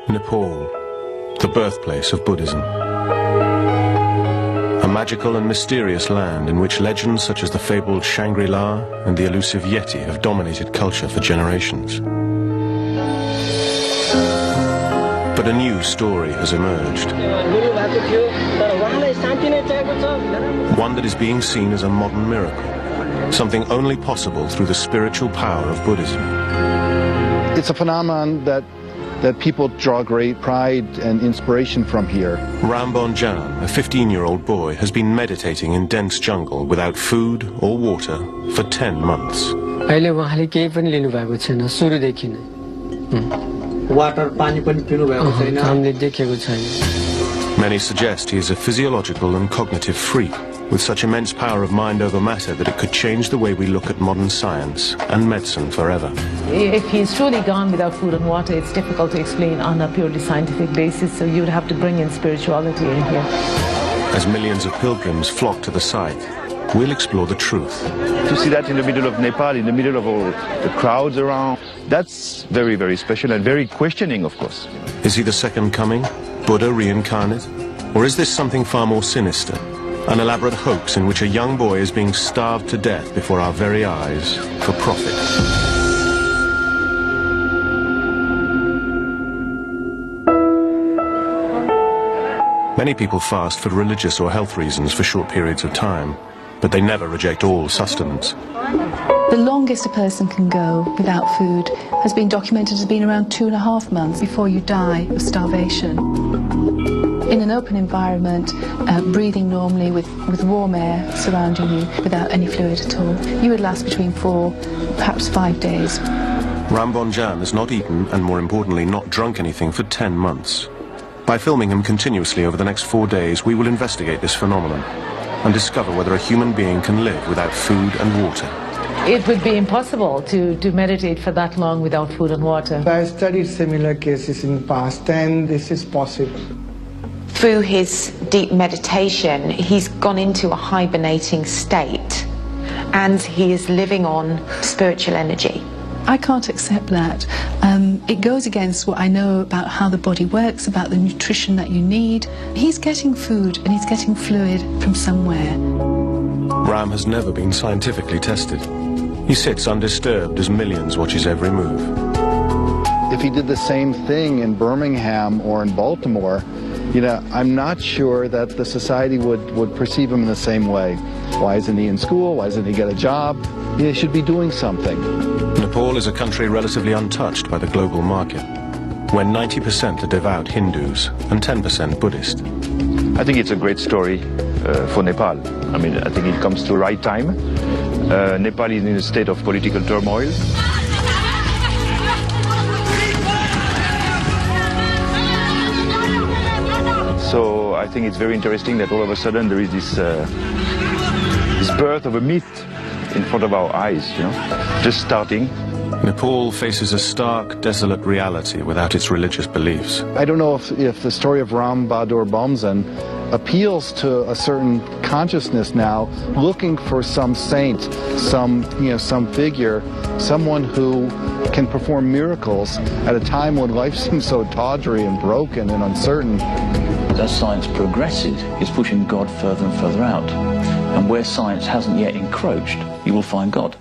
Nepal, the birthplace of Buddhism. A magical and mysterious land in which legends such as the fabled Shangri-La and the elusive Yeti have dominated culture for generations. But a new story has emerged. One that is being seen as a modern miracle, something only possible through the spiritual power of Buddhism. It's a phenomenon that people draw great pride and inspiration from here. Rambon Jan, a 15-year-old boy, has been meditating in dense jungle without food or water for 10 months. Many suggest he is a physiological and cognitive freak with such immense power of mind over matter that it could change the way we look at modern science and medicine forever. If he's truly gone without food and water, it's difficult to explain on a purely scientific basis, so you'd have to bring in spirituality in here. As millions of pilgrims flock to the site, we'll explore the truth. To see that in the middle of Nepal, in the middle of all the crowds around, that's very, very special and very questioning, of course. Is he the second coming, Buddha reincarnate? Or is this something far more sinister? An elaborate hoax in which a young boy is being starved to death before our very eyes for profit. Many people fast for religious or health reasons for short periods of time, but they never reject all sustenance. The longest a person can go without food has been documented as being around 2.5 months before you die of starvation. In an open environment, breathing normally with warm air surrounding you without any fluid at all, you would last between 4, perhaps 5 days. Rambon Jan has not eaten and, more importantly, not drunk anything for 10 months. By filming him continuously over the next 4 days, we will investigate this phenomenon and discover whether a human being can live without food and water. It would be impossible to meditate for that long without food and water. I studied similar cases in the past, and this is possible. Through his deep meditation, he's gone into a hibernating state, and he is living on spiritual energy. I can't accept that. It goes against what I know about how the body works, about the nutrition that you need. He's getting food and he's getting fluid from somewhere. Ram has never been scientifically tested. He sits undisturbed as millions watch his every move. If he did the same thing in Birmingham or in Baltimore, I'm not sure that the society would perceive him in the same way. Why isn't he in school? Why doesn't he get a job? He should be doing something. Nepal is a country relatively untouched by the global market, when 90% are devout Hindus and 10% Buddhist. I think it's a great story for Nepal. I mean, I think it comes to the right time. Nepal is in a state of political turmoil. So I think it's very interesting that all of a sudden there is this birth of a myth in front of our eyes, just starting. Nepal faces a stark, desolate reality without its religious beliefs. I don't know if the story of Ram Bahadur Bomzan appeals to a certain consciousness now, looking for some saint, some figure, someone who can perform miracles at a time when life seems so tawdry and broken and uncertain. As science progresses, it's pushing God further and further out. And where science hasn't yet encroached, you will find God.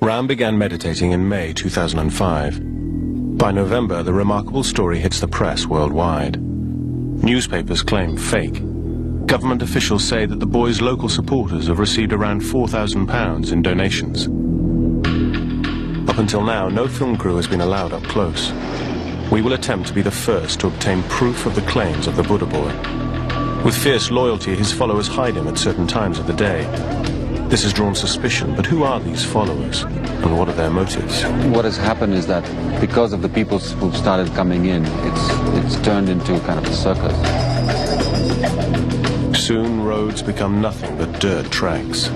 Ram began meditating in May 2005. By November, the remarkable story hits the press worldwide. Newspapers claim fake. Government officials say that the boy's local supporters have received around £4,000 in donations. Up until now, no film crew has been allowed up close. We will attempt to be the first to obtain proof of the claims of the Buddha boy. With fierce loyalty, his followers hide him at certain times of the day. This has drawn suspicion, but who are these followers, and what are their motives? What has happened is that because of the people who've started coming in, it's turned into kind of a circus. Soon, roads become nothing but dirt tracks.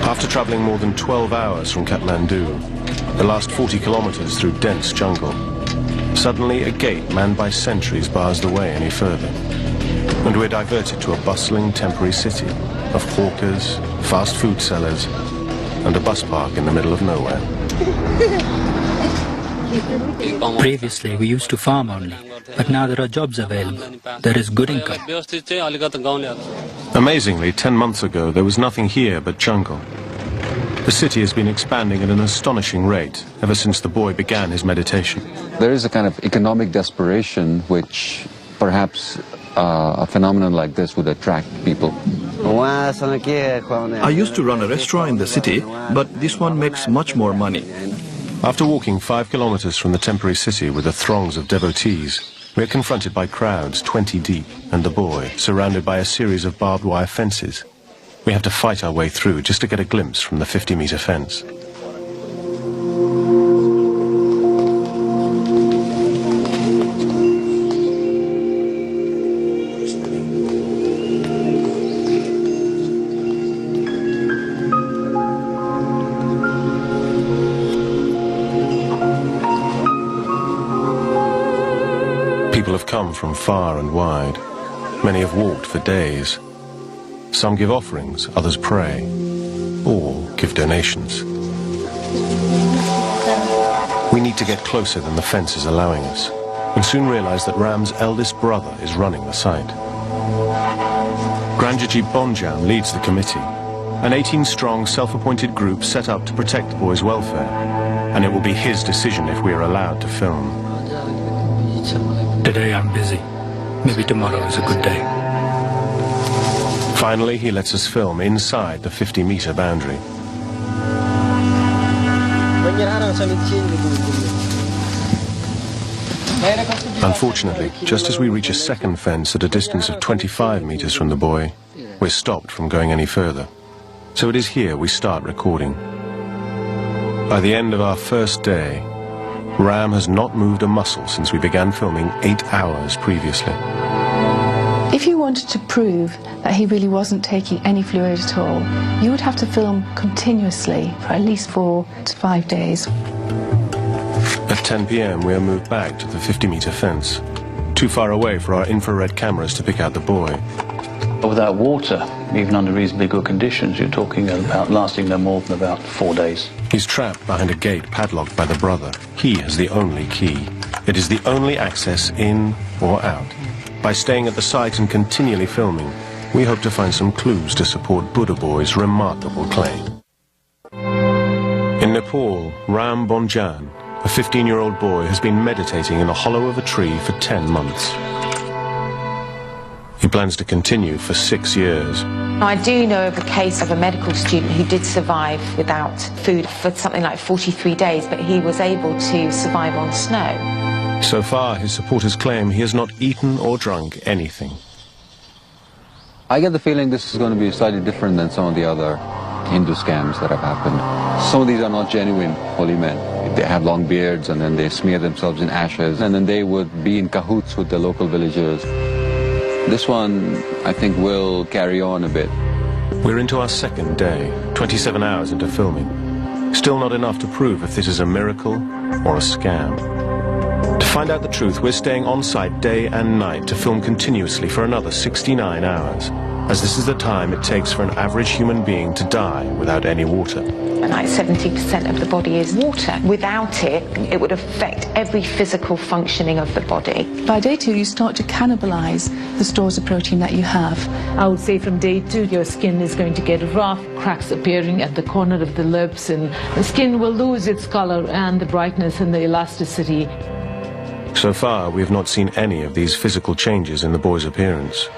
After traveling more than 12 hours from Kathmandu, the last 40 kilometers through dense jungle, suddenly a gate manned by sentries bars the way any further. And we're diverted to a bustling temporary city of hawkers, fast food sellers, and a bus park in the middle of nowhere. Previously, we used to farm only, but now there are jobs available. There is good income. Amazingly, 10 months ago, there was nothing here but jungle. The city has been expanding at an astonishing rate ever since the boy began his meditation. There is a kind of economic desperation which perhaps a phenomenon like this would attract people. I used to run a restaurant in the city, but this one makes much more money. After walking 5 kilometers from the temporary city with the throngs of devotees, we are confronted by crowds 20 deep and the boy surrounded by a series of barbed wire fences. We have to fight our way through just to get a glimpse from the 50-meter fence. People have come from far and wide. Many have walked for days. Some give offerings, others pray, or give donations. We need to get closer than the fence is allowing us, and soon realize that Ram's eldest brother is running the site. Granjaji Bonjan leads the committee, an 18-strong self-appointed group set up to protect the boy's welfare, and it will be his decision if we are allowed to film. Today I'm busy. Maybe tomorrow is a good day. Finally, he lets us film inside the 50-meter boundary. Unfortunately, just as we reach a second fence at a distance of 25 meters from the boy, we're stopped from going any further. So it is here we start recording. By the end of our first day, Ram has not moved a muscle since we began filming 8 hours previously. If you wanted to prove that he really wasn't taking any fluid at all, you would have to film continuously for at least 4 to 5 days. At 10 p.m. we are moved back to the 50-meter fence, too far away for our infrared cameras to pick out the boy. Without water, even under reasonably good conditions, you're talking about lasting no more than about 4 days. He's trapped behind a gate padlocked by the brother. He has the only key. It is the only access in or out. By staying at the site and continually filming, we hope to find some clues to support Buddha Boy's remarkable claim. In Nepal, Ram Bonjan, a 15-year-old boy, has been meditating in the hollow of a tree for 10 months. He plans to continue for 6 years. I do know of a case of a medical student who did survive without food for something like 43 days, but he was able to survive on snow. So far, his supporters claim he has not eaten or drunk anything. I get the feeling this is going to be slightly different than some of the other Hindu scams that have happened. Some of these are not genuine holy men. They have long beards and then they smear themselves in ashes and then they would be in cahoots with the local villagers. This one, I think, will carry on a bit. We're into our second day, 27 hours into filming. Still not enough to prove if this is a miracle or a scam. To find out the truth, we're staying on site day and night to film continuously for another 69 hours, as this is the time it takes for an average human being to die without any water. Like 70% of the body is water. Without it, it would affect every physical functioning of the body. By day 2, you start to cannibalize the stores of protein that you have. I would say from day 2, your skin is going to get rough, cracks appearing at the corner of the lips, and the skin will lose its color and the brightness and the elasticity. So far, we have not seen any of these physical changes in the boy's appearance.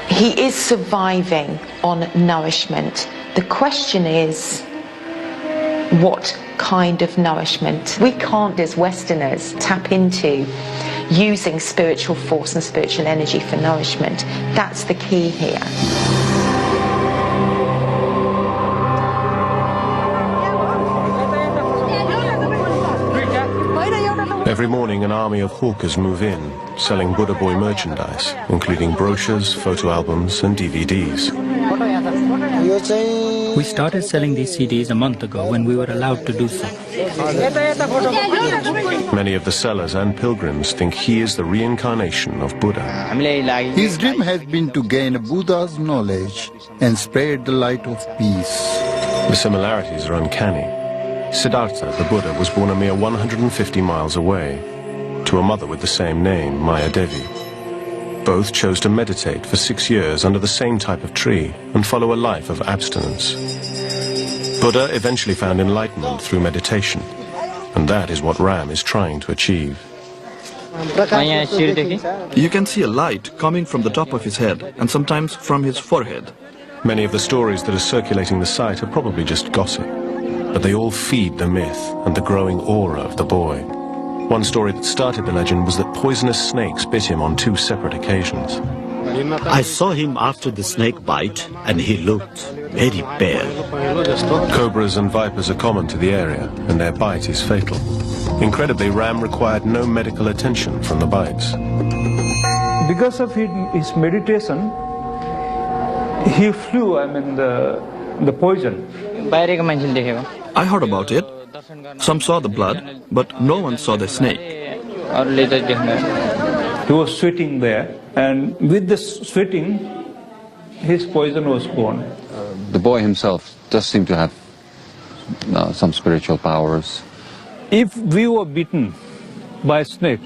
He is surviving on nourishment. The question is, what kind of nourishment? We can't, as Westerners, tap into using spiritual force and spiritual energy for nourishment. That's the key here. Every morning, an army of hawkers move in, selling Buddha Boy merchandise, including brochures, photo albums, and DVDs. We started selling these CDs a month ago when we were allowed to do so. Many of the sellers and pilgrims think he is the reincarnation of Buddha. His dream has been to gain Buddha's knowledge and spread the light of peace. The similarities are uncanny. Siddhartha, the Buddha, was born a mere 150 miles away, to a mother with the same name, Maya Devi. Both chose to meditate for 6 years under the same type of tree and follow a life of abstinence. Buddha eventually found enlightenment through meditation, and that is what Ram is trying to achieve. You can see a light coming from the top of his head and sometimes from his forehead. Many of the stories that are circulating the site are probably just gossip, but they all feed the myth and the growing aura of the boy. One story that started the legend was that poisonous snakes bit him on 2 separate occasions. I saw him after the snake bite, and he looked very pale. Cobras and vipers are common to the area, and their bite is fatal. Incredibly, Ram required no medical attention from the bites. Because of his meditation, he flew, the poison. I heard about it. Some saw the blood, but no one saw the snake. He was sweating there, and with the sweating, his poison was gone. The boy himself does seem to have some spiritual powers. If we were bitten by a snake,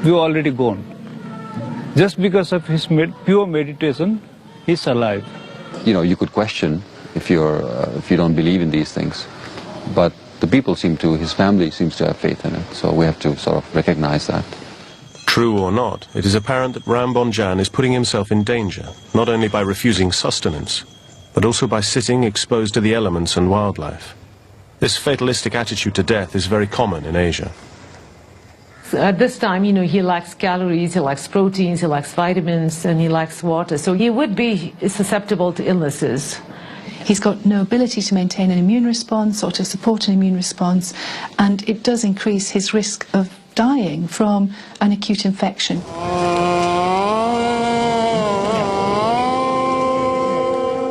we were already gone. Just because of his pure meditation, he's alive. You know, you could question if you don't believe in these things, but the people seem to, his family seems to have faith in it, so we have to sort of recognize that. True or not, it is apparent that Ram Bonjan is putting himself in danger, not only by refusing sustenance, but also by sitting exposed to the elements and wildlife. This fatalistic attitude to death is very common in Asia. So at this time, he lacks calories, he lacks proteins, he lacks vitamins, and he lacks water, so he would be susceptible to illnesses. He's got no ability to maintain an immune response or to support an immune response, and it does increase his risk of dying from an acute infection.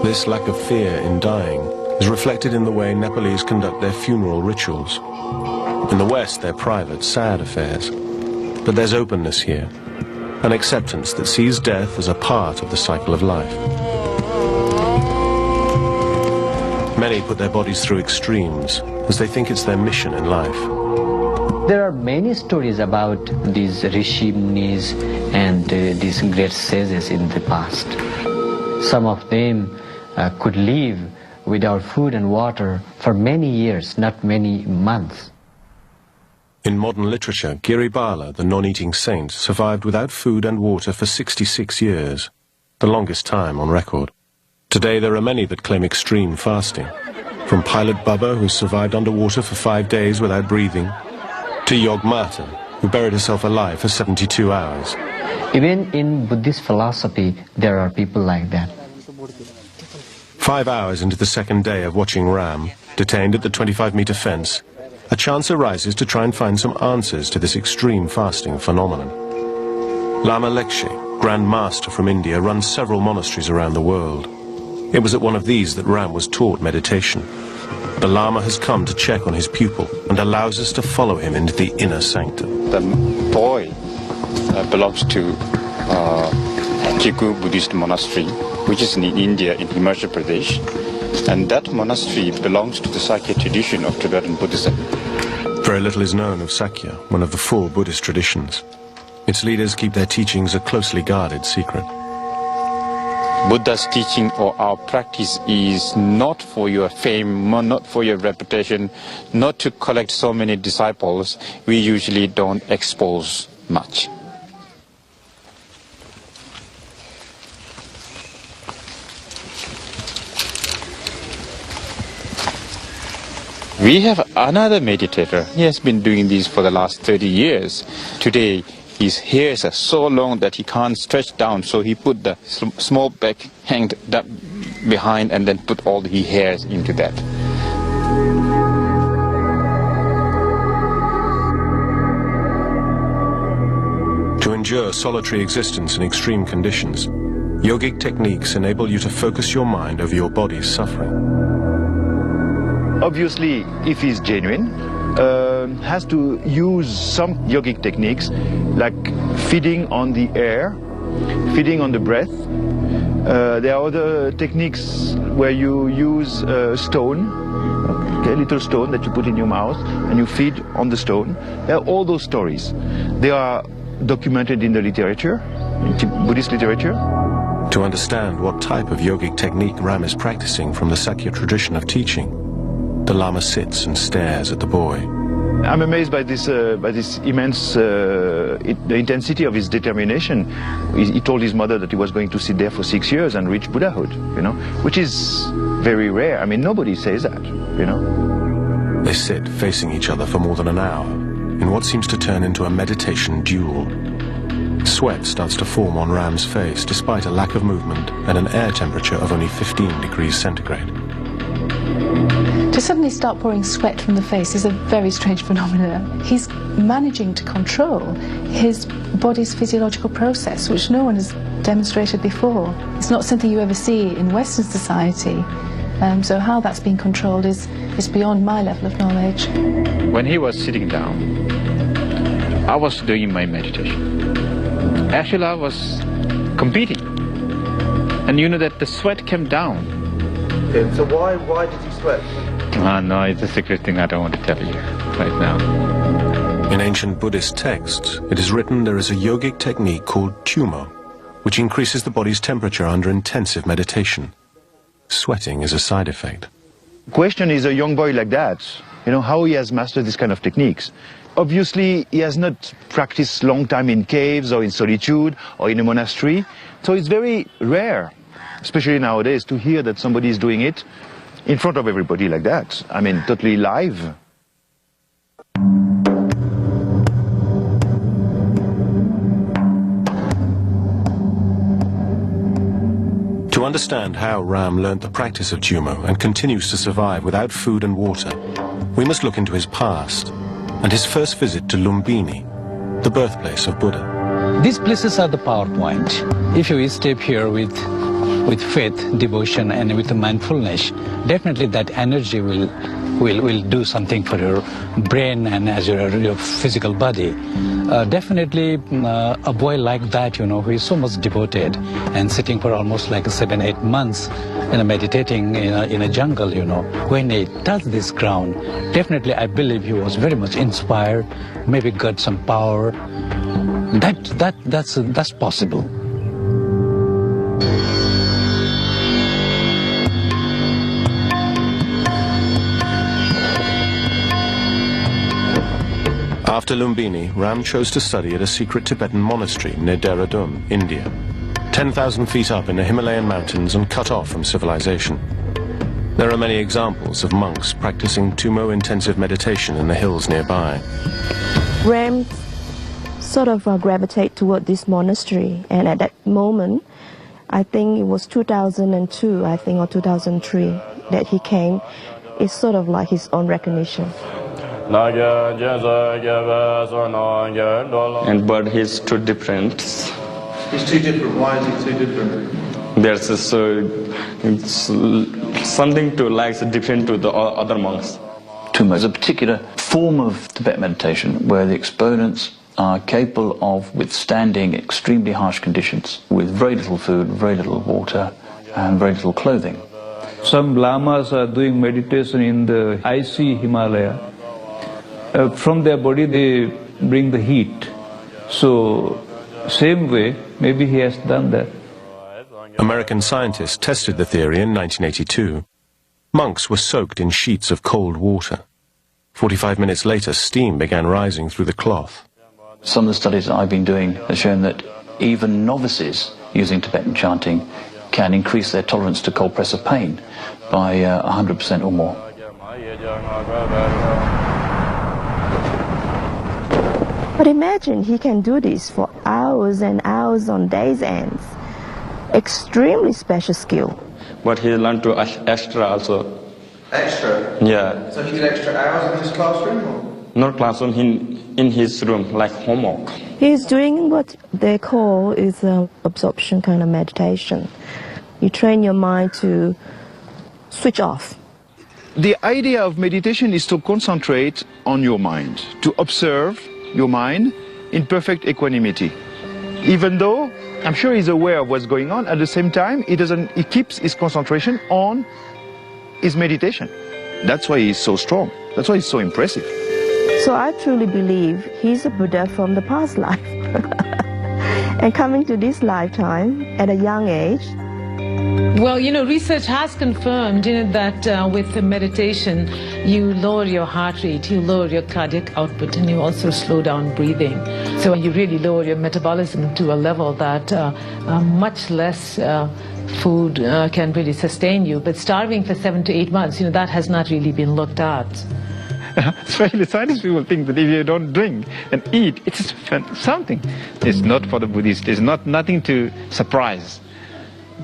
This lack of fear in dying is reflected in the way Nepalese conduct their funeral rituals. In the West, they're private, sad affairs. But there's openness here, an acceptance that sees death as a part of the cycle of life. Many put their bodies through extremes, as they think it's their mission in life. There are many stories about these rishi munis and these great sages in the past. Some of them could live without food and water for many years, not many months. In modern literature, Giribala, the non-eating saint, survived without food and water for 66 years, the longest time on record. Today there are many that claim extreme fasting, from Pilot Baba, who survived underwater for 5 days without breathing, to Yog Mata, who buried herself alive for 72 hours. Even in Buddhist philosophy, there are people like that. 5 hours into the second day of watching Ram, detained at the 25-meter fence, a chance arises to try and find some answers to this extreme fasting phenomenon. Lama Lekshe, Grand Master from India, runs several monasteries around the world. It was at one of these that Ram was taught meditation. The Lama has come to check on his pupil and allows us to follow him into the inner sanctum. The boy belongs to Kiku Buddhist monastery, which is in India, in Himachal Pradesh. And that monastery belongs to the Sakya tradition of Tibetan Buddhism. Very little is known of Sakya, one of the 4 Buddhist traditions. Its leaders keep their teachings a closely guarded secret. Buddha's teaching or our practice is not for your fame, not for your reputation, not to collect so many disciples. We usually don't expose much. We have another meditator. He has been doing this for the last 30 years. Today, his hairs are so long that he can't stretch down, so he put the small bag hanged behind and then put all the hairs into that. To endure solitary existence in extreme conditions, yogic techniques enable you to focus your mind over your body's suffering. Obviously, if he's genuine, has to use some yogic techniques like feeding on the air, feeding on the breath, There are other techniques where you use a stone, a little stone that you put in your mouth and you feed on the stone. There are all those stories. They are documented in the literature, in Buddhist literature. To understand what type of yogic technique Ram is practicing from the Sakya tradition of teaching, the Lama sits and stares at the boy. I'm amazed by this immense, the intensity of his determination. He told his mother that he was going to sit there for 6 years and reach Buddhahood, you know, which is very rare. I mean, nobody says that, you know. They sit facing each other for more than an hour in what seems to turn into a meditation duel. Sweat starts to form on Ram's face despite a lack of movement and an air temperature of only 15 degrees centigrade. To suddenly start pouring sweat from the face is a very strange phenomenon. He's managing to control his body's physiological process, which no one has demonstrated before. It's not something you ever see in Western society. So how that's being controlled is beyond my level of knowledge. When he was sitting down, I was doing my meditation. Actually, I was competing. And you know that the sweat came down. Okay, so why did you sweat? No, it's a secret thing I don't want to tell you right now. In ancient Buddhist texts, it is written there is a yogic technique called tumo, which increases the body's temperature under intensive meditation. Sweating is a side effect. The question is, a young boy like that, you know, how he has mastered this kind of techniques. Obviously, he has not practiced long time in caves or in solitude or in a monastery. So it's very rare, especially nowadays, to hear that somebody is doing it in front of everybody like that. I mean, totally live. To understand how Ram learnt the practice of tumo and continues to survive without food and water, we must look into his past and his first visit to Lumbini, the birthplace of Buddha. These places are the power point. If you step here with faith, devotion, and with mindfulness, definitely that energy will do something for your brain and as your physical body. Definitely a boy like that, you know, who is so much devoted and sitting for almost like 7-8 months and meditating in a jungle, you know, when he touched this ground, definitely I believe he was very much inspired, maybe got some power. That's possible. After Lumbini, Ram chose to study at a secret Tibetan monastery near Dehradun, India, 10,000 feet up in the Himalayan mountains and cut off from civilization. There are many examples of monks practicing tumo intensive meditation in the hills nearby. Ram sort of gravitate toward this monastery, and at that moment, I think it was 2002, I think, or 2003, that he came. It's sort of like his own recognition. And but he's too different. He's too different. Why is he too different? There's it's something to like different to the other monks. Tumo is a particular form of Tibetan meditation where the exponents are capable of withstanding extremely harsh conditions with very little food, very little water, and very little clothing. Some lamas are doing meditation in the icy Himalaya. From their body they bring the heat. So, same way, maybe he has done that. American scientists tested the theory in 1982. Monks were soaked in sheets of cold water. 45 minutes later, steam began rising through the cloth. Some of the studies that I've been doing have shown that even novices using Tibetan chanting can increase their tolerance to cold press of pain by 100% or more. But imagine he can do this for hours and hours on days' ends. Extremely special skill. But he learned to extra also. Extra? Yeah. So he did extra hours in his classroom? Or? Not classroom, in his room, like homework. He's doing what they call is absorption kind of meditation. You train your mind to switch off. The idea of meditation is to concentrate on your mind, to observe your mind in perfect equanimity. Even though I'm sure he's aware of what's going on. At the same time, he keeps his concentration on his meditation. That's why he's so strong. That's why he's so impressive. So I truly believe he's a Buddha from the past life. And coming to this lifetime at a young age. Well, research has confirmed, that with the meditation, you lower your heart rate, you lower your cardiac output, and you also slow down breathing. So you really lower your metabolism to a level that much less food can really sustain you. But starving for 7 to 8 months, that has not really been looked at. Especially Chinese people think that if you don't drink and eat, it's something. It's not for the Buddhists. It's nothing to surprise.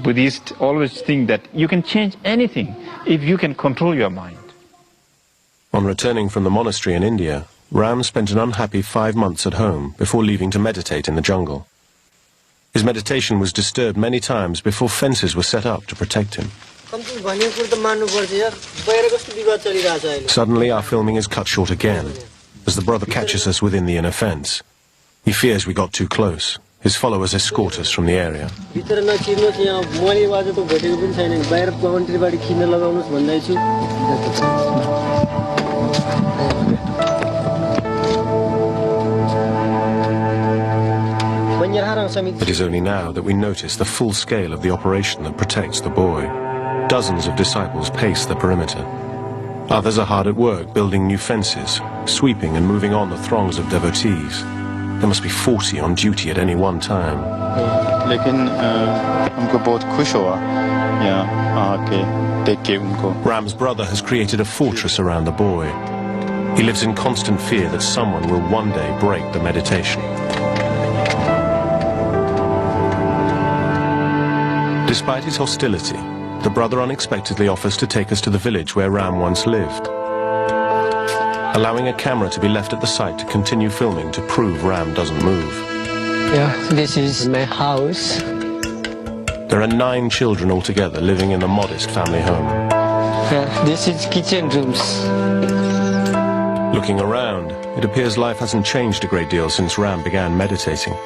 Buddhists always think that you can change anything if you can control your mind. On returning from the monastery in India, Ram spent an unhappy 5 months at home before leaving to meditate in the jungle. His meditation was disturbed many times before fences were set up to protect him. Suddenly, our filming is cut short again, as the brother catches us within the inner fence. He fears we got too close. His followers escort us from the area. It is only now that we notice the full scale of the operation that protects the boy. Dozens of disciples pace the perimeter. Others are hard at work building new fences, sweeping and moving on the throngs of devotees. There must be 40 on duty at any one time. Ram's brother has created a fortress around the boy. He lives in constant fear that someone will one day break the meditation. Despite his hostility, the brother unexpectedly offers to take us to the village where Ram once lived, allowing a camera to be left at the site to continue filming to prove Ram doesn't move. Yeah, this is my house. There are 9 children altogether living in the modest family home. This is kitchen rooms. Looking around, it appears life hasn't changed a great deal since Ram began meditating.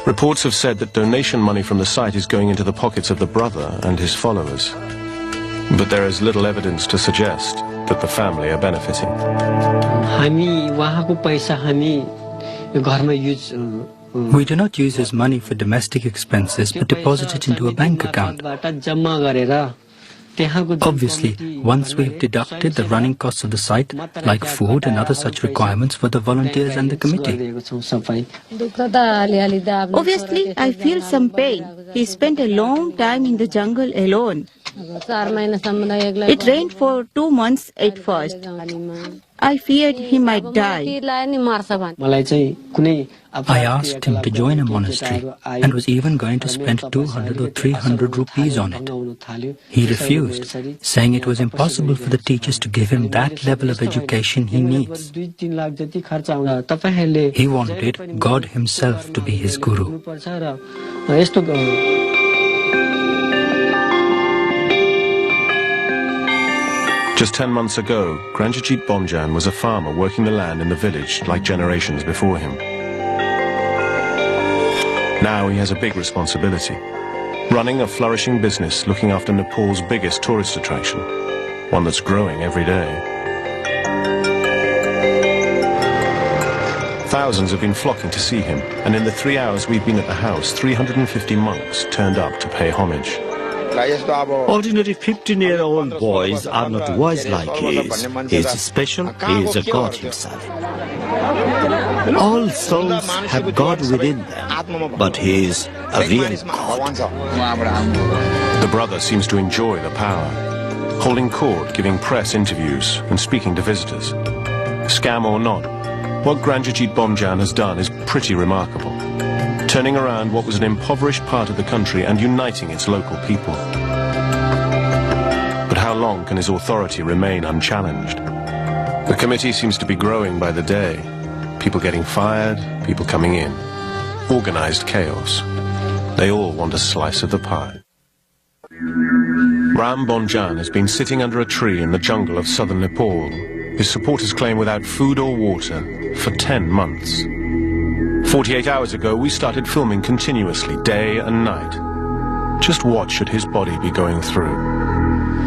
Reports have said that donation money from the site is going into the pockets of the brother and his followers. But there is little evidence to suggest that the family are benefiting. We do not use his money for domestic expenses, but deposit it into a bank account. Obviously, once we have deducted the running costs of the site, like food and other such requirements for the volunteers and the committee. Obviously, I feel some pain. He spent a long time in the jungle alone. It rained for 2 months at first. I feared he might die. I asked him to join a monastery and was even going to spend 200 or 300 rupees on it. He refused, saying it was impossible for the teachers to give him that level of education he needs. He wanted God himself to be his guru. Just 10 months ago, Granjajit Bomjan was a farmer working the land in the village like generations before him. Now he has a big responsibility, running a flourishing business looking after Nepal's biggest tourist attraction, one that's growing every day. Thousands have been flocking to see him, and in the 3 hours we've been at the house, 350 monks turned up to pay homage. Ordinary 15-year-old boys are not wise like he is. He is special, he is a God himself. All souls have God within them, but he is a real God. The brother seems to enjoy the power, holding court, giving press interviews and speaking to visitors. Scam or not, what Granjajit Bomjan has done is pretty remarkable, turning around what was an impoverished part of the country and uniting its local people. But how long can his authority remain unchallenged? The committee seems to be growing by the day. People getting fired, people coming in. Organized chaos. They all want a slice of the pie. Ram Bomjan has been sitting under a tree in the jungle of southern Nepal. His supporters claim without food or water for 10 months. 48 hours ago, we started filming continuously, day and night. Just what should his body be going through?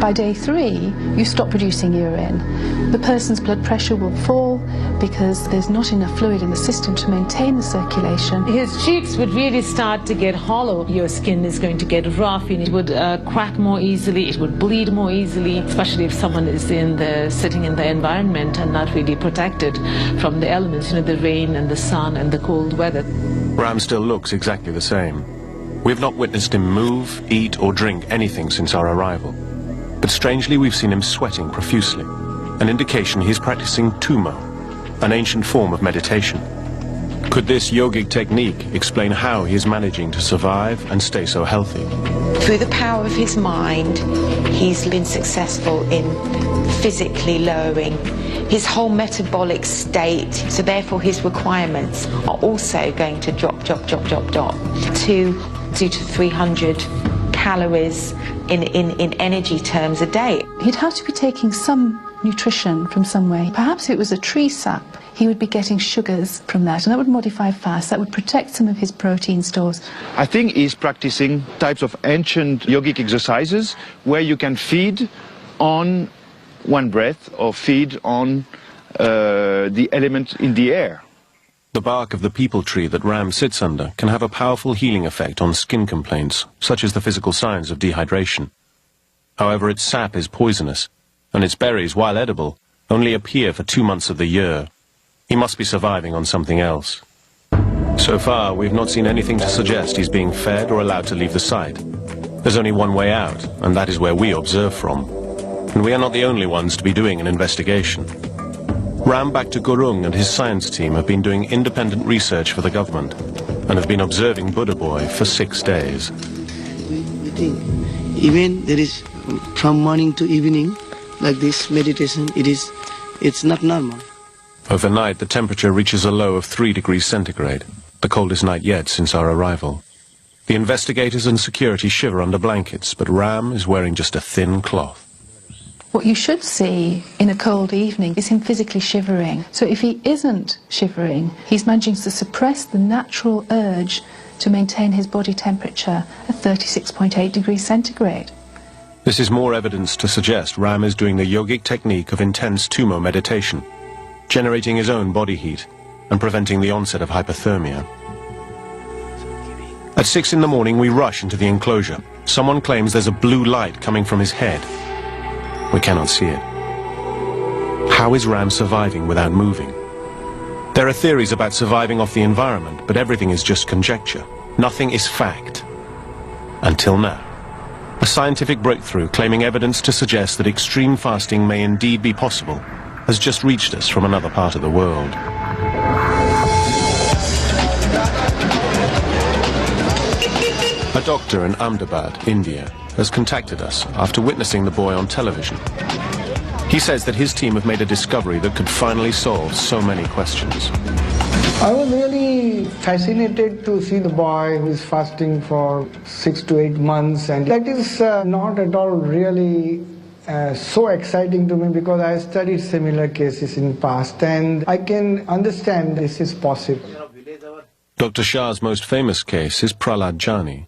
By day 3, you stop producing urine. The person's blood pressure will fall because there's not enough fluid in the system to maintain the circulation. His cheeks would really start to get hollow. Your skin is going to get rough and it would crack more easily, it would bleed more easily, especially if someone is sitting in the environment and not really protected from the elements, the rain and the sun and the cold weather. Ram still looks exactly the same. We've not witnessed him move, eat or drink anything since our arrival. But strangely, we've seen him sweating profusely, an indication he's practicing tumo, an ancient form of meditation. Could this yogic technique explain how he is managing to survive and stay so healthy? Through the power of his mind, he's been successful in physically lowering his whole metabolic state, so therefore his requirements are also going to drop to 200 to 300 calories in energy terms a day. He'd have to be taking some nutrition from somewhere. Perhaps it was a tree sap. He would be getting sugars from that, and that would modify fast. That would protect some of his protein stores. I think he's practicing types of ancient yogic exercises where you can feed on one breath or feed on the element in the air. The bark of the peepal tree that Ram sits under can have a powerful healing effect on skin complaints, such as the physical signs of dehydration. However, its sap is poisonous, and its berries, while edible, only appear for 2 months of the year. He must be surviving on something else. So far, we've not seen anything to suggest he's being fed or allowed to leave the site. There's only one way out, and that is where we observe from. And we are not the only ones to be doing an investigation. Ram Bhakta Gurung and his science team have been doing independent research for the government and have been observing Buddha Boy for 6 days. We think even there is from morning to evening like this meditation, it's not normal. Overnight, the temperature reaches a low of 3 degrees centigrade, the coldest night yet since our arrival. The investigators and security shiver under blankets, but Ram is wearing just a thin cloth. What you should see in a cold evening is him physically shivering. So if he isn't shivering, he's managing to suppress the natural urge to maintain his body temperature at 36.8 degrees centigrade. This is more evidence to suggest Ram is doing the yogic technique of intense tumo meditation, generating his own body heat and preventing the onset of hypothermia. At 6 in the morning, we rush into the enclosure. Someone claims there's a blue light coming from his head. We cannot see it. How is Ram surviving without moving? There are theories about surviving off the environment, but everything is just conjecture. Nothing is fact. Until now. A scientific breakthrough claiming evidence to suggest that extreme fasting may indeed be possible has just reached us from another part of the world. A doctor in Ahmedabad, India, has contacted us after witnessing the boy on television. He says that his team have made a discovery that could finally solve so many questions. I was really fascinated to see the boy who is fasting for 6 to 8 months, and that is not at all really so exciting to me because I studied similar cases in the past and I can understand this is possible. Dr. Shah's most famous case is Prahlad Jani,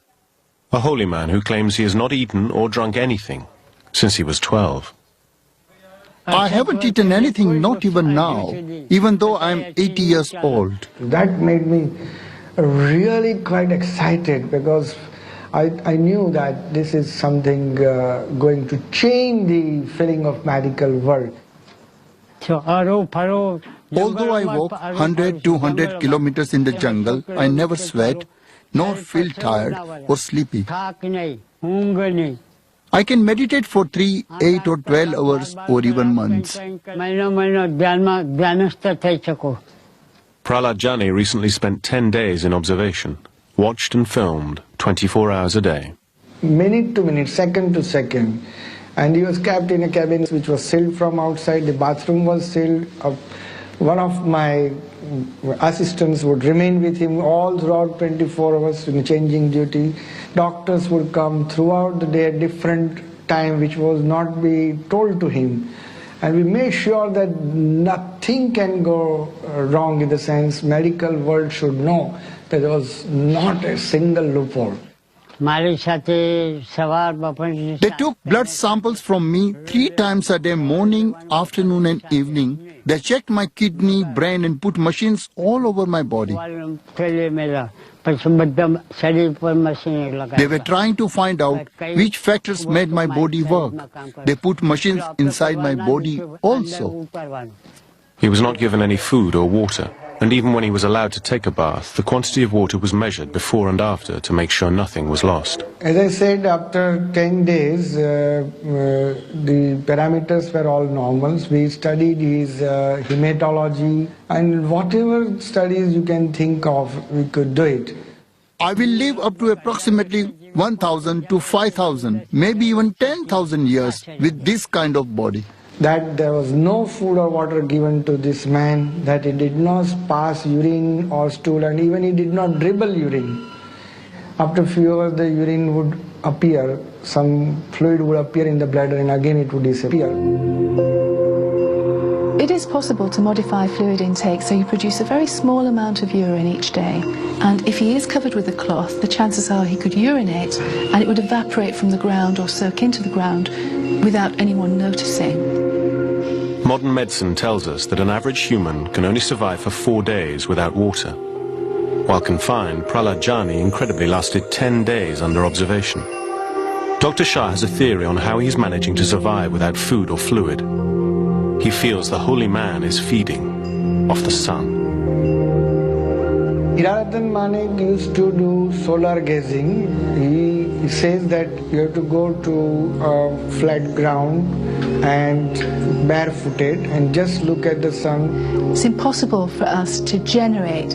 a holy man who claims he has not eaten or drunk anything since he was 12. I haven't eaten anything, not even now, even though I'm 80 years old. That made me really quite excited because I knew that this is something going to change the feeling of medical work. Although I walk 100, 200 kilometers in the jungle, I never sweat, nor feel tired or sleepy. I can meditate for 3, 8 or 12 hours or even months. Prahlad Jani recently spent 10 days in observation, watched and filmed 24 hours a day. Minute to minute, second to second. And he was kept in a cabin which was sealed from outside. The bathroom was sealed. One of my assistants would remain with him all throughout 24 hours in changing duty. Doctors would come throughout the day at different time which was not be told to him. And we made sure that nothing can go wrong, in the sense medical world should know that there was not a single loophole. They took blood samples from me 3 times a day, morning, afternoon and evening. They checked my kidney, brain and put machines all over my body. They were trying to find out which factors made my body work. They put machines inside my body also. He was not given any food or water, and even when he was allowed to take a bath, the quantity of water was measured before and after to make sure nothing was lost. As I said, after 10 days, the parameters were all normal. We studied his hematology, and whatever studies you can think of, we could do it. I will live up to approximately 1,000 to 5,000, maybe even 10,000 years with this kind of body. That there was no food or water given to this man, that he did not pass urine or stool, and even he did not dribble urine. After a few hours the urine would appear, some fluid would appear in the bladder and again it would disappear. It is possible to modify fluid intake so you produce a very small amount of urine each day. And if he is covered with a cloth, the chances are he could urinate and it would evaporate from the ground or soak into the ground without anyone noticing. Modern medicine tells us that an average human can only survive for 4 days without water. While confined, Prahlad Jani incredibly lasted 10 days under observation. Dr. Shah has a theory on how he's managing to survive without food or fluid. He feels the holy man is feeding off the sun. Hiranandhan Manik used to do solar gazing. He says that you have to go to a flat ground and barefooted and just look at the sun. It's impossible for us to generate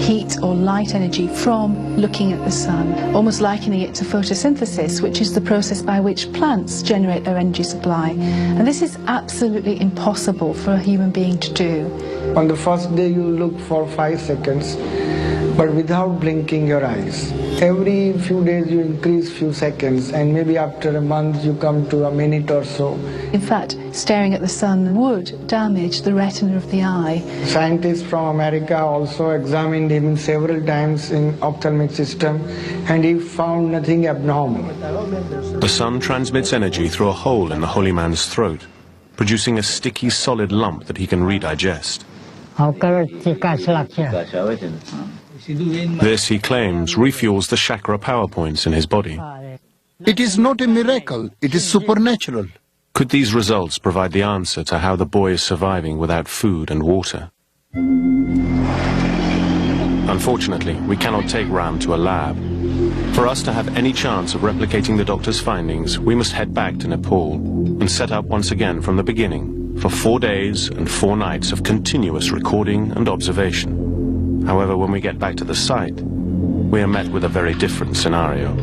heat or light energy from looking at the sun, almost likening it to photosynthesis, which is the process by which plants generate their energy supply. And this is absolutely impossible for a human being to do. On the first day you look for 5 seconds, but without blinking your eyes. Every few days you increase few seconds, and maybe after a month you come to a minute or so. In fact, staring at the sun would damage the retina of the eye. Scientists from America also examined him several times in ophthalmic system, and he found nothing abnormal. The sun transmits energy through a hole in the holy man's throat, producing a sticky solid lump that he can redigest. This, he claims, refuels the chakra power points in his body. It is not a miracle, it is supernatural. Could these results provide the answer to how the boy is surviving without food and water? Unfortunately, we cannot take Ram to a lab. For us to have any chance of replicating the doctor's findings, we must head back to Nepal and set up once again from the beginning for 4 days and 4 nights of continuous recording and observation. However, when we get back to the site, we are met with a very different scenario.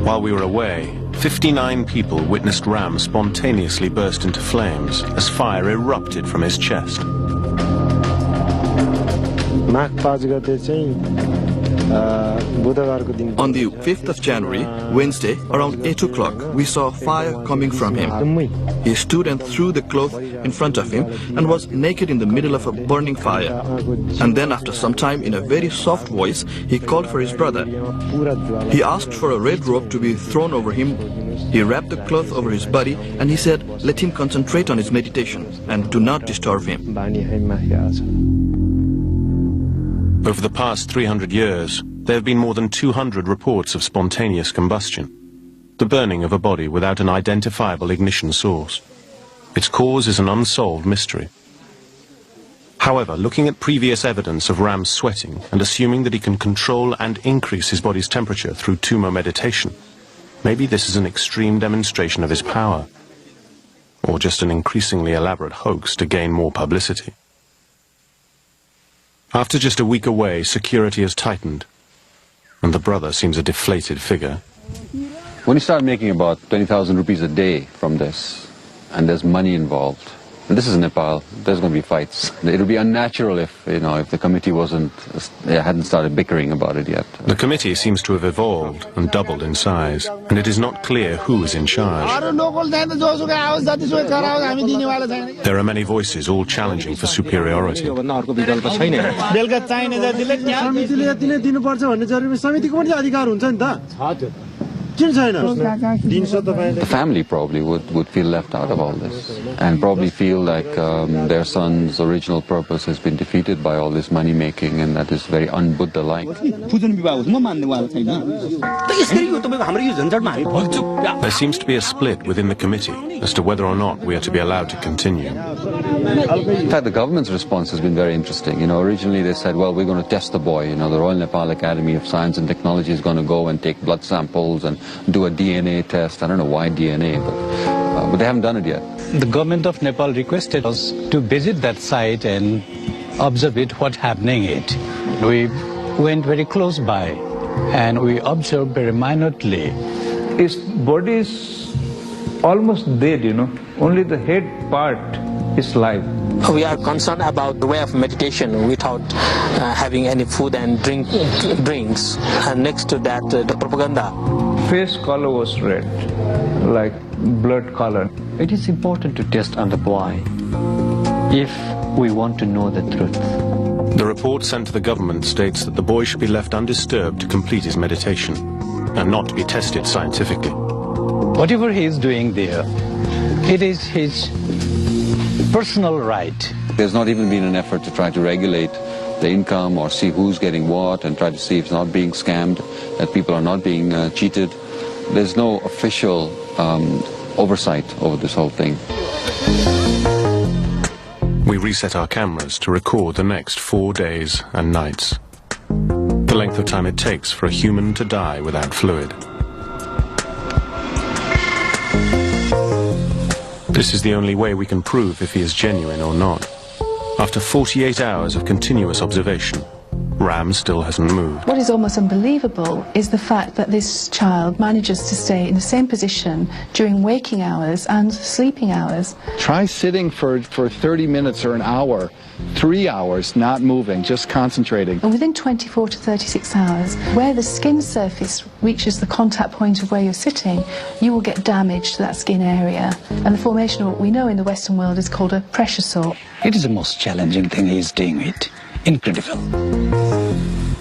While we were away, 59 people witnessed Ram spontaneously burst into flames as fire erupted from his chest. On the 5th of January, Wednesday, around 8 o'clock, we saw fire coming from him. He stood and threw the cloth in front of him and was naked in the middle of a burning fire. And then after some time, in a very soft voice, he called for his brother. He asked for a red rope to be thrown over him. He wrapped the cloth over his body and he said, let him concentrate on his meditation and do not disturb him. Over the past 300 years, there have been more than 200 reports of spontaneous combustion, the burning of a body without an identifiable ignition source. Its cause is an unsolved mystery. However, looking at previous evidence of Ram's sweating and assuming that he can control and increase his body's temperature through tummo meditation, maybe this is an extreme demonstration of his power, or just an increasingly elaborate hoax to gain more publicity. After just a week away, security has tightened, and the brother seems a deflated figure. When you start making about 20,000 rupees a day from this, and there's money involved, And this is Nepal. There's going to be fights. It would be unnatural if the committee hadn't started bickering about it yet. The committee seems to have evolved and doubled in size, and it is not clear who is in charge. There are many voices, all challenging for superiority. The family probably would feel left out of all this and probably feel like their son's original purpose has been defeated by all this money making, and that is very un-Buddha-like. There seems to be a split within the committee as to whether or not we are to be allowed to continue. In fact, the government's response has been very interesting. Originally they said, well, we're going to test the boy. The Royal Nepal Academy of Science and Technology is going to go and take blood samples and do a DNA test. I don't know why DNA, but they haven't done it yet. The government of Nepal requested us to visit that site and observe what's happening it. We went very close by and we observed very minutely. His body is almost dead, only the head part is live. We are concerned about the way of meditation without having any food and drinks. And next to that, the propaganda. Face color was red, like blood color. It is important to test on the boy if we want to know the truth. The report sent to the government states that the boy should be left undisturbed to complete his meditation and not to be tested scientifically. Whatever he is doing there, it is his personal right. There's not even been an effort to try to regulate the income or see who's getting what and try to see if it's not being scammed, that people are not being cheated. There's no official oversight over this whole thing. We reset our cameras to record the next 4 days and nights. The length of time it takes for a human to die without fluid. This is the only way we can prove if he is genuine or not. After 48 hours of continuous observation, Ram still hasn't moved. What is almost unbelievable is the fact that this child manages to stay in the same position during waking hours and sleeping hours. Try sitting for 30 minutes or an hour, 3 hours, not moving, just concentrating. And within 24 to 36 hours, where the skin surface reaches the contact point of where you're sitting, you will get damage to that skin area. And the formation of what we know in the Western world is called a pressure sore. It is the most challenging thing he's doing it. Incredible.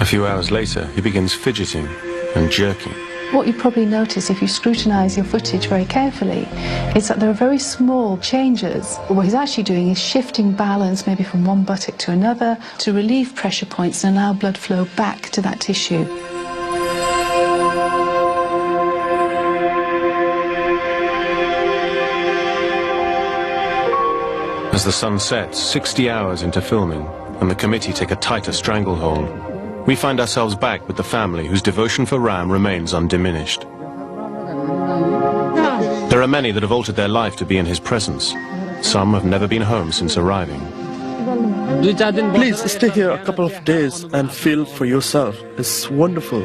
A few hours later, he begins fidgeting and jerking. What you probably notice if you scrutinize your footage very carefully is that there are very small changes. What he's actually doing is shifting balance maybe from one buttock to another to relieve pressure points and allow blood flow back to that tissue. As the sun sets, 60 hours into filming, and the committee take a tighter stranglehold, we find ourselves back with the family whose devotion for Ram remains undiminished. There are many that have altered their life to be in his presence. Some have never been home since arriving. Please stay here a couple of days and feel for yourself. It's wonderful.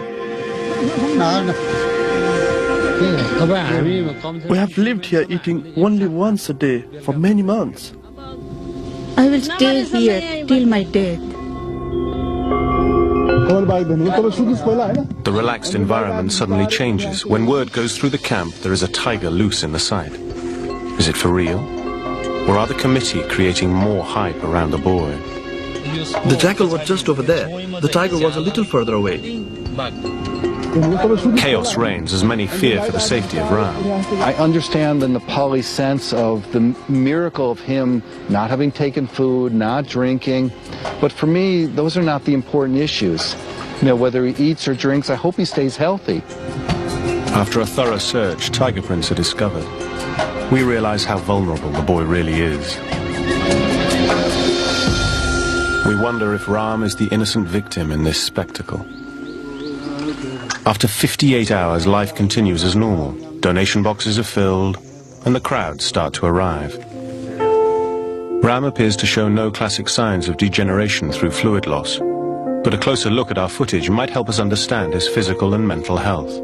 We have lived here eating only once a day for many months. I will stay here till my death. The relaxed environment suddenly changes when word goes through the camp there is a tiger loose in the site. Is it for real? Or are the committee creating more hype around the boy? The jackal was just over there. The tiger was a little further away. Chaos reigns as many fear for the safety of Ram. I understand the Nepali sense of the miracle of him not having taken food, not drinking, but for me, those are not the important issues. Whether he eats or drinks, I hope he stays healthy. After a thorough search, tiger prints are discovered. We realize how vulnerable the boy really is. We wonder if Ram is the innocent victim in this spectacle. After 58 hours, life continues as normal. Donation boxes are filled, and the crowds start to arrive. Ram appears to show no classic signs of degeneration through fluid loss, but a closer look at our footage might help us understand his physical and mental health.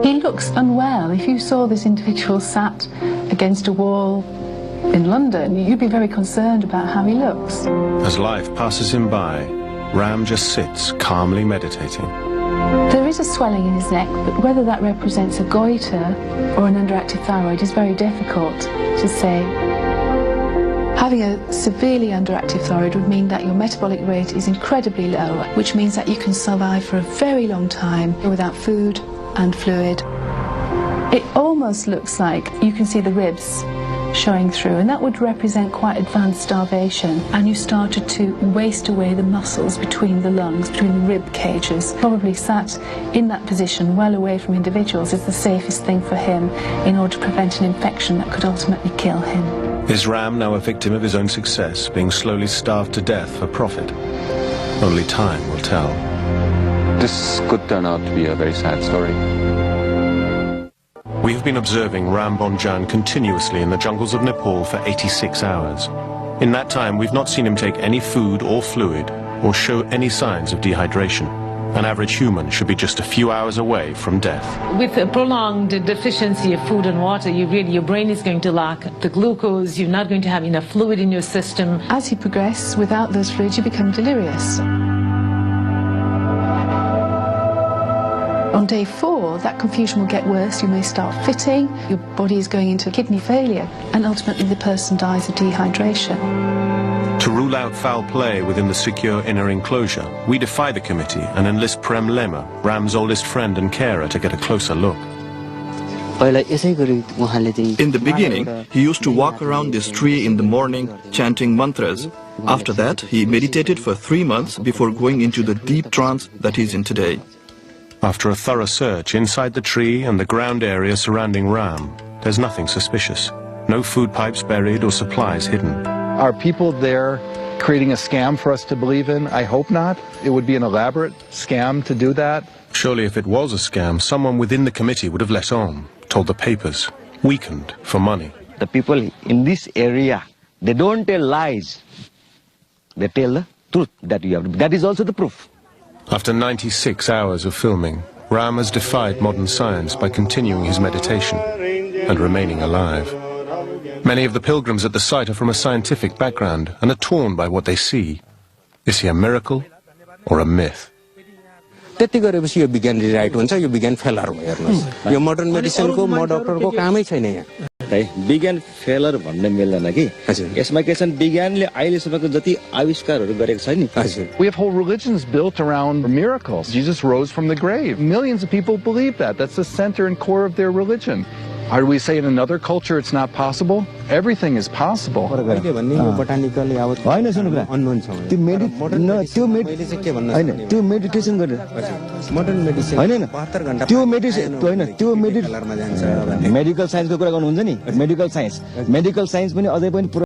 He looks unwell. If you saw this individual sat against a wall, in London, you'd be very concerned about how he looks. As life passes him by, Ram just sits calmly meditating. There is a swelling in his neck, but whether that represents a goiter or an underactive thyroid is very difficult to say. Having a severely underactive thyroid would mean that your metabolic rate is incredibly low, which means that you can survive for a very long time without food and fluid. It almost looks like you can see the ribs showing through, and that would represent quite advanced starvation, and you started to waste away the muscles between the lungs, between the rib cages. Probably sat in that position well away from individuals is the safest thing for him in order to prevent an infection that could ultimately kill him. Is Ram now a victim of his own success, being slowly starved to death for profit? Only time will tell. This could turn out to be a very sad story. We have been observing Ram Bonjan continuously in the jungles of Nepal for 86 hours. In that time, we've not seen him take any food or fluid or show any signs of dehydration. An average human should be just a few hours away from death. With a prolonged deficiency of food and water, your brain is going to lack the glucose, you're not going to have enough fluid in your system. As you progress without those fluids, you become delirious. On day 4, that confusion will get worse. You may start fitting, your body is going into kidney failure, and ultimately the person dies of dehydration. To rule out foul play within the secure inner enclosure, we defy the committee and enlist Prem Lema, Ram's oldest friend and carer, to get a closer look. In the beginning, he used to walk around this tree in the morning, chanting mantras. After that, he meditated for 3 months before going into the deep trance that he's in today. After a thorough search inside the tree and the ground area surrounding Ram, there's nothing suspicious. No food pipes buried or supplies hidden. Are people there creating a scam for us to believe in? I hope not. It would be an elaborate scam to do that. Surely if it was a scam, someone within the committee would have let on, told the papers, weakened for money. The people in this area, they don't tell lies. They tell the truth that you have to. That is also the proof. After 96 hours of filming, Ram has defied modern science by continuing his meditation and remaining alive. Many of the pilgrims at the site are from a scientific background and are torn by what they see. Is he a miracle or a myth? त्यति गरेपछि यो विज्ञान rewrite हुन्छ यो विज्ञान failure भयो हेर्नुस् यो modern मेडिसिनको म डाक्टरको कामै छैन यहाँ है विज्ञान फेलर भन्ने मिल्दैन कि यसमा के छ विज्ञानले अहिले सम्मको जति आविष्कारहरू गरेको छ नि हजुर We have whole religions built around miracles. Jesus rose from the grave. Millions of people believe that. That's the center and core of their religion. Or do we say in another culture it's not possible? Everything is possible. त्यो meditation गरेर modern medicine हैन त्यो medical साइन्सको कुरा गर्नुहुन्छ नि medical science पनि अझै पनि